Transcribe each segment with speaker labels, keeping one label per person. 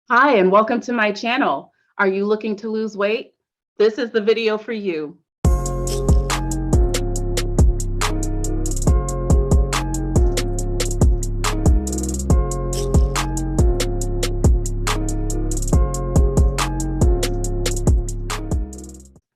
Speaker 1: Hi, and welcome to my channel. Are you looking to lose weight? This is the video for you.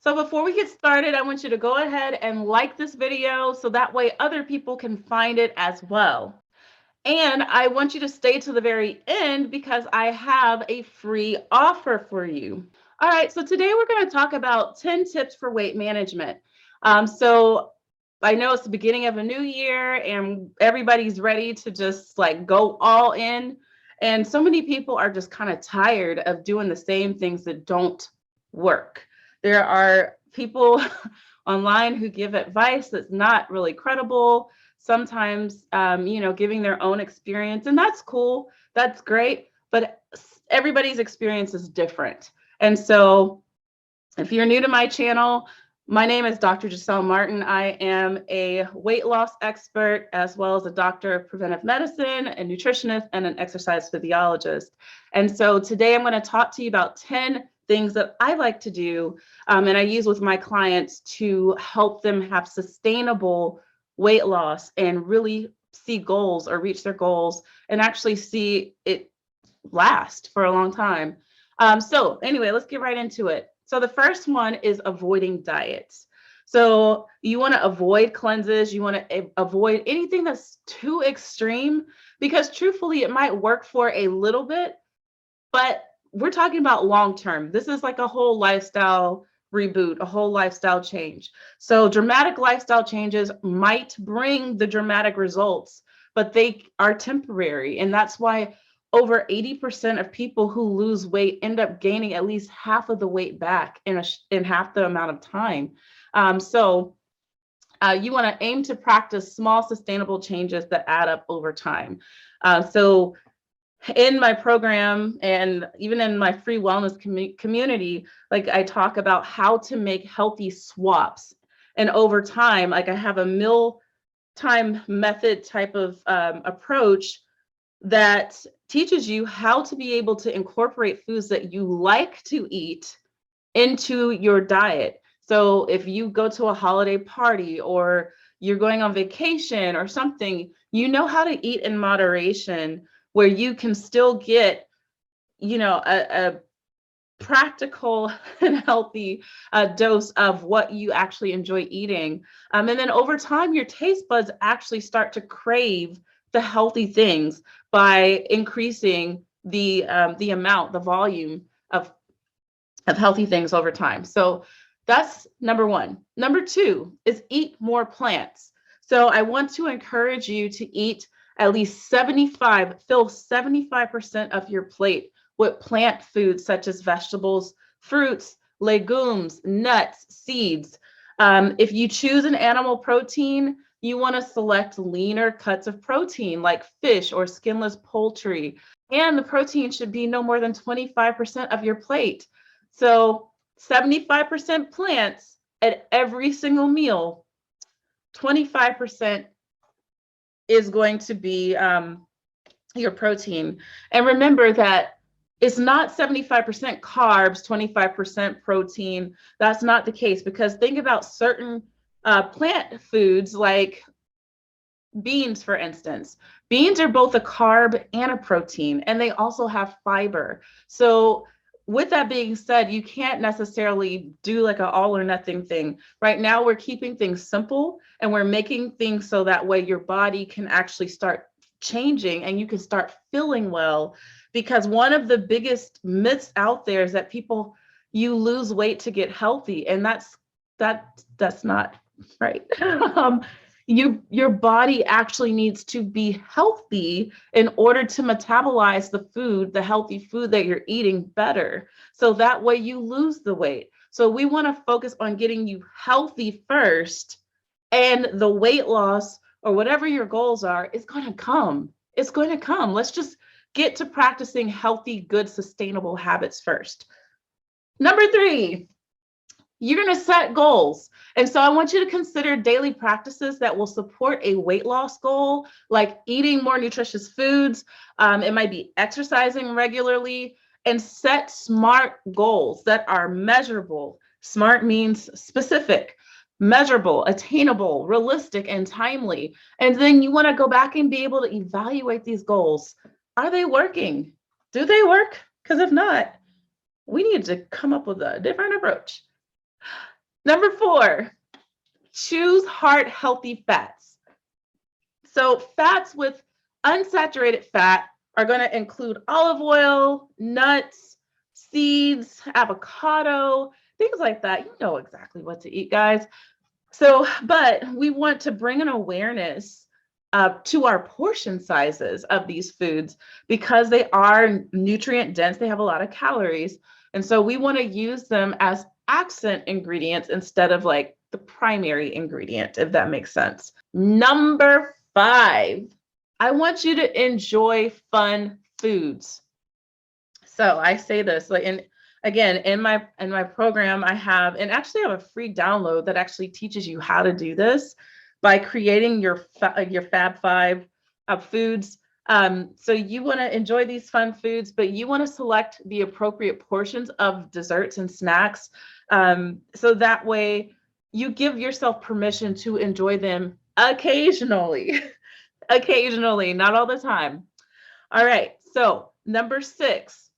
Speaker 1: So before we get started, I want you to go ahead and like this video so that way other people can find it as well. And I want you to stay to the very end because I have a free offer for you. All right, so today we're going to talk about 10 tips for weight management. So I know it's the beginning of a new year and everybody's ready to just like go all in. And so many people are just kind of tired of doing the same things that don't work. There are people online who give advice that's not really credible, sometimes giving their own experience, and that's cool, that's great, but everybody's experience is different. And so if you're new to my channel, my name is Dr. Giselle Martin. I am a weight loss expert as well as a doctor of preventive medicine, a nutritionist, and an exercise physiologist. And so today I'm going to talk to you about 10 things that I like to do and I use with my clients to help them have sustainable weight loss and really see goals or reach their goals and actually see it last for a long time. So anyway, let's get right into it. So the first one is avoiding diets. So you want to avoid cleanses. You want to avoid anything that's too extreme because truthfully, it might work for a little bit, but we're talking about long term. This is like a whole lifestyle reboot, a whole lifestyle change. So dramatic lifestyle changes might bring the dramatic results, but they are temporary. And that's why over 80% of people who lose weight end up gaining at least half of the weight back in half the amount of time. You want to aim to practice small, sustainable changes that add up over time. So in my program and even in my free wellness community, like I talk about how to make healthy swaps. And over time, like I have a meal time method type of approach that teaches you how to be able to incorporate foods that you like to eat into your diet. So if you go to a holiday party or you're going on vacation or something, you know how to eat in moderation where you can still get, a practical and healthy dose of what you actually enjoy eating. And then over time, your taste buds actually start to crave the healthy things by increasing the amount, the volume of healthy things over time. So that's number one. Number two is eat more plants. So I want to encourage you to eat at least 75% of your plate with plant foods such as vegetables, fruits, legumes, nuts, seeds. If you choose an animal protein, you want to select leaner cuts of protein like fish or skinless poultry. And the protein should be no more than 25% of your plate. So 75% plants at every single meal, 25% is going to be your protein. And remember that it's not 75% carbs, 25% protein. That's not the case because think about certain plant foods like beans, for instance. Beans are both a carb and a protein, and they also have fiber. So with that being said, you can't necessarily do like an all or nothing thing. Right now, we're keeping things simple and we're making things so that way your body can actually start changing and you can start feeling well. Because one of the biggest myths out there is that you lose weight to get healthy, and that's not right. Your body actually needs to be healthy in order to metabolize the healthy food that you're eating better. So that way you lose the weight. So we want to focus on getting you healthy first, and the weight loss or whatever your goals are is going to come. It's going to come. Let's just get to practicing healthy, good, sustainable habits first. Number three, you're going to set goals. And so I want you to consider daily practices that will support a weight loss goal, like eating more nutritious foods. It might be exercising regularly and set SMART goals that are measurable. SMART means specific, measurable, attainable, realistic, and timely. And then you want to go back and be able to evaluate these goals. Are they working? Do they work? Because if not, we need to come up with a different approach. Number 4, choose heart healthy fats. So fats with unsaturated fat are going to include olive oil, nuts, seeds, avocado, things like that. You know exactly what to eat, guys. So, but we want to bring an awareness to our portion sizes of these foods because they are nutrient dense. They have a lot of calories. And so we want to use them as accent ingredients instead of like the primary ingredient, if that makes sense. Number 5, I want you to enjoy fun foods. So I say this, like, in my program, I have a free download that actually teaches you how to do this by creating your Fab 5 foods. So you want to enjoy these fun foods, but you want to select the appropriate portions of desserts and snacks. So that way you give yourself permission to enjoy them occasionally. Occasionally, not all the time. All right, so number 6,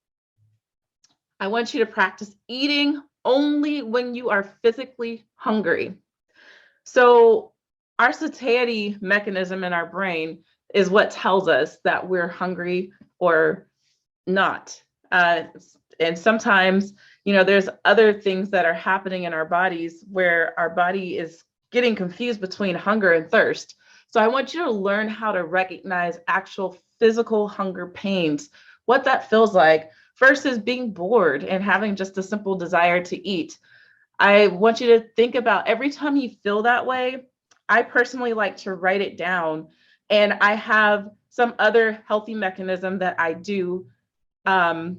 Speaker 1: I want you to practice eating only when you are physically hungry. So our satiety mechanism in our brain is what tells us that we're hungry or not. And sometimes, there's other things that are happening in our bodies where our body is getting confused between hunger and thirst. So I want you to learn how to recognize actual physical hunger pains, what that feels like versus being bored and having just a simple desire to eat. I want you to think about every time you feel that way. I personally like to write it down, and I have some other healthy mechanism that I do in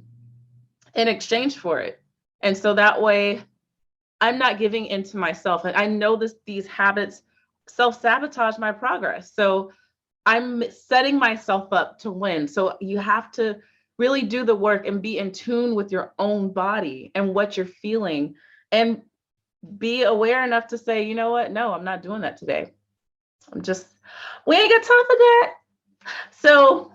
Speaker 1: exchange for it. And so that way I'm not giving in to myself. And I know these habits self-sabotage my progress. So I'm setting myself up to win. So you have to really do the work and be in tune with your own body and what you're feeling, and be aware enough to say, you know what? No, I'm not doing that today. We ain't got time for that. So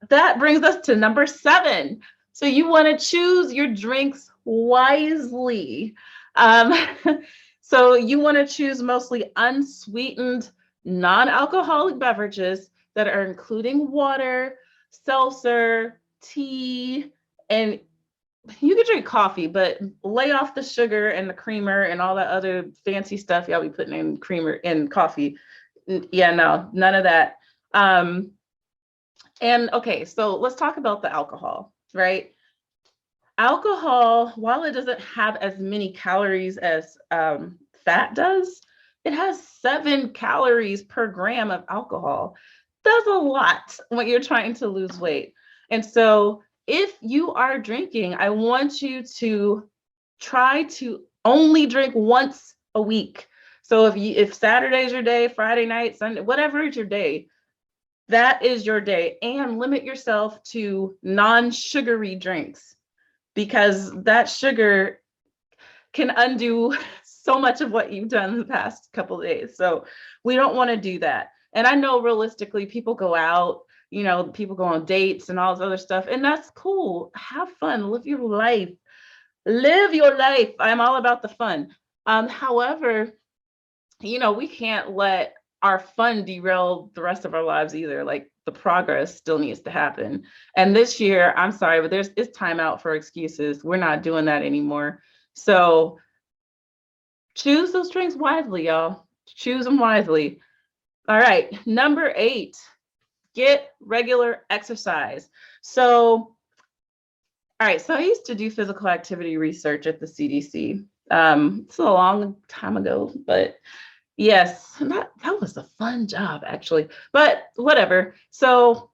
Speaker 1: that brings us to number 7. So you want to choose your drinks wisely. So you want to choose mostly unsweetened, non-alcoholic beverages that are including water, seltzer, tea, and you can drink coffee, but lay off the sugar and the creamer and all that other fancy stuff y'all be putting in creamer in coffee. Yeah, no, none of that. And okay, so let's talk about the alcohol, right? Alcohol, while it doesn't have as many calories as fat does, it has 7 calories per gram of alcohol. That's a lot when you're trying to lose weight. And so if you are drinking, I want you to try to only drink once a week. So if Saturday's your day, Friday night, Sunday, whatever is your day, that is your day. And limit yourself to non-sugary drinks, because that sugar can undo so much of what you've done in the past couple of days. So we don't want to do that. And I know realistically people go out, people go on dates and all this other stuff, and that's cool. Have fun, live your life. Live your life. I'm all about the fun. However, we can't let our fun derail the rest of our lives either. Like, the progress still needs to happen. And this year, I'm sorry, but it's time out for excuses. We're not doing that anymore. So choose those drinks wisely, y'all. Choose them wisely. All right, number 8, get regular exercise. So, all right, so I used to do physical activity research at the CDC. It's a long time ago, but yes, that was a fun job, actually, but whatever. So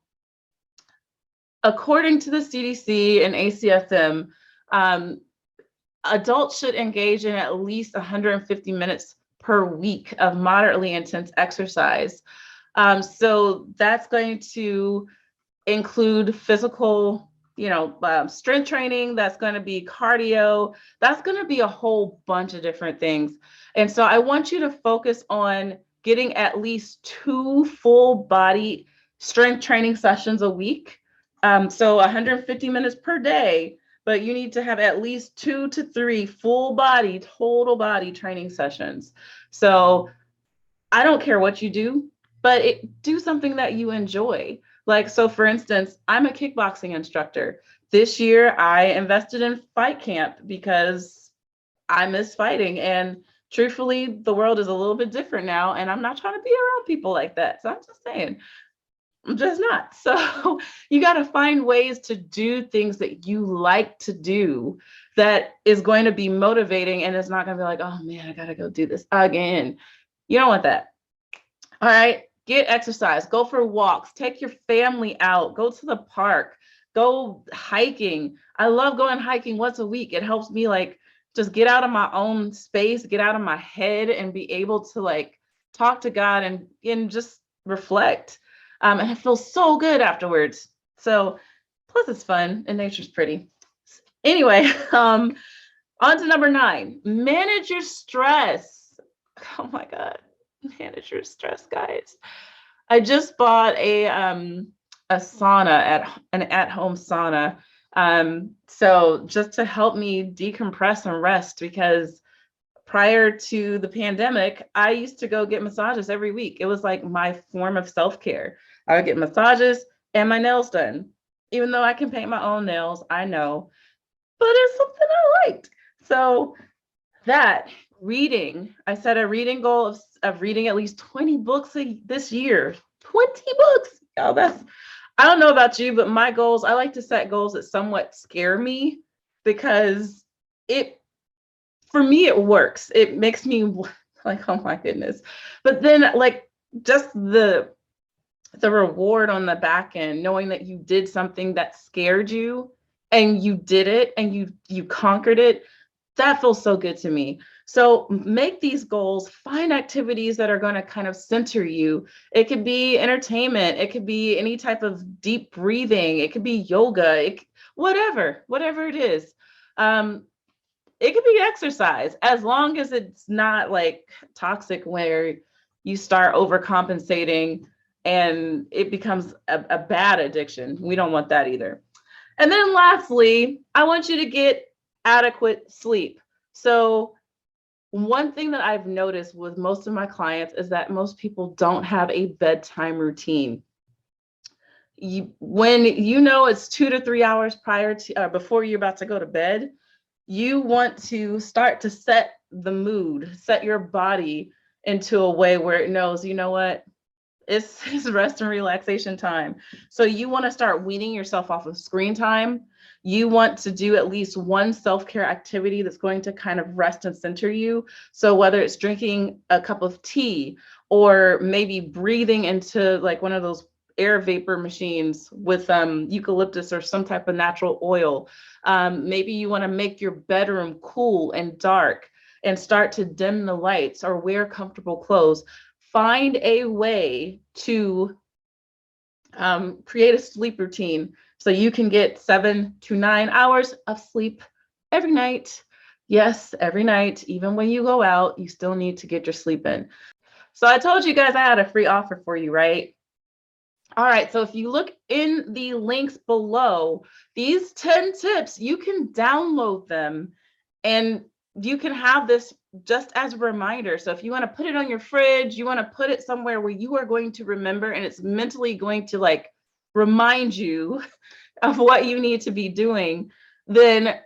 Speaker 1: according to the CDC and ACSM, adults should engage in at least 150 minutes per week of moderately intense exercise. So that's going to include physical, strength training. That's going to be cardio. That's going to be a whole bunch of different things. And so I want you to focus on getting at least 2 full body strength training sessions a week. So 150 minutes per day, but you need to have at least 2 to 3 full body, total body training sessions. So I don't care what you do, but do something that you enjoy. Like, so for instance, I'm a kickboxing instructor. This year I invested in fight camp because I miss fighting. And truthfully, the world is a little bit different now. And I'm not trying to be around people like that. So I'm just saying, I'm just not. So you got to find ways to do things that you like to do that is going to be motivating, and it's not going to be like, oh man, I got to go do this again. You don't want that. All right. Get exercise, go for walks, take your family out, go to the park, go hiking. I love going hiking once a week. It helps me like just get out of my own space, get out of my head, and be able to like talk to God and just reflect. And it feels so good afterwards. So plus it's fun and nature's pretty. Anyway, on to number 9, manage your stress. Oh my God. Manage your stress, guys. I just bought a sauna, an at-home sauna. So just to help me decompress and rest, because prior to the pandemic, I used to go get massages every week. It was like my form of self-care. I would get massages and my nails done. Even though I can paint my own nails, I know, but it's something I liked. So that reading, I set a reading goal of reading at least 20 books this year. 20 books. Oh, I don't know about you, but my goals, I like to set goals that somewhat scare me, because for me, it works. It makes me like, oh my goodness. But then like just the reward on the back end, knowing that you did something that scared you and you did it and you conquered it, that feels so good to me. So make these goals, find activities that are going to kind of center you. It could be entertainment. It could be any type of deep breathing. It could be yoga, whatever it is. It could be exercise, as long as it's not like toxic where you start overcompensating and it becomes a bad addiction. We don't want that either. And then lastly, I want you to get adequate sleep. So one thing that I've noticed with most of my clients is that most people don't have a bedtime routine. When you know it's 2 to 3 hours prior to before you're about to go to bed, you want to start to set the mood, set your body into a way where it knows, you know what, it's rest and relaxation time. So you want to start weaning yourself off of screen time. You want to do at least one self-care activity that's going to kind of rest and center you. So whether it's drinking a cup of tea or maybe breathing into like one of those air vapor machines with eucalyptus or some type of natural oil. Maybe you want to make your bedroom cool and dark and start to dim the lights or wear comfortable clothes. Find a way to create a sleep routine so you can get 7 to 9 hours of sleep every night. Yes, every night. Even when you go out, you still need to get your sleep in. So I told you guys I had a free offer for you, right? All right, so if you look in the links below, these 10 tips, you can download them and you can have this just as a reminder. So if you want to put it on your fridge, you want to put it somewhere where you are going to remember and it's mentally going to like remind you of what you need to be doing, then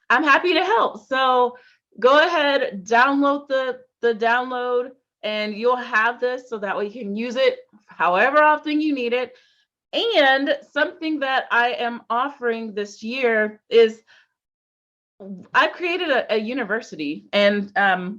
Speaker 1: I'm happy to help. So go ahead, download the download, and you'll have this so that way you can use it however often you need it. And something that I am offering this year is I created a university, and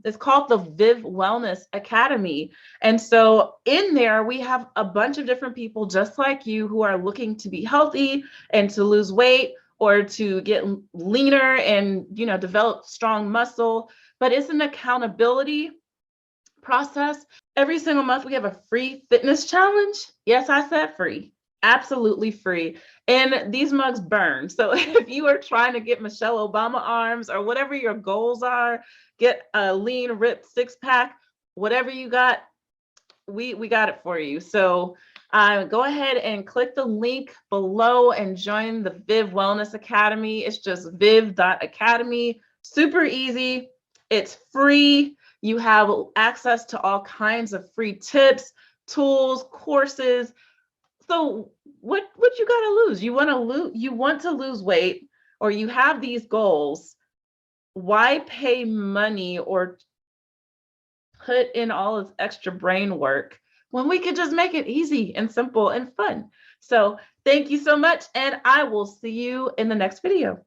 Speaker 1: it's called the Viv Wellness Academy. And so in there, we have a bunch of different people just like you who are looking to be healthy and to lose weight or to get leaner and, develop strong muscle. But it's an accountability process. Every single month, we have a free fitness challenge. Yes, I said free. Absolutely free. And these mugs burn. So if you are trying to get Michelle Obama arms or whatever your goals are, get a lean, ripped six pack, whatever you got, we got it for you. So go ahead and click the link below and join the Viv Wellness Academy. It's just viv.academy. Super easy. It's free. You have access to all kinds of free tips, tools, courses. So what you got to lose? You want to lose weight, or you have these goals. Why pay money or put in all this extra brain work when we could just make it easy and simple and fun? So thank you so much, and I will see you in the next video.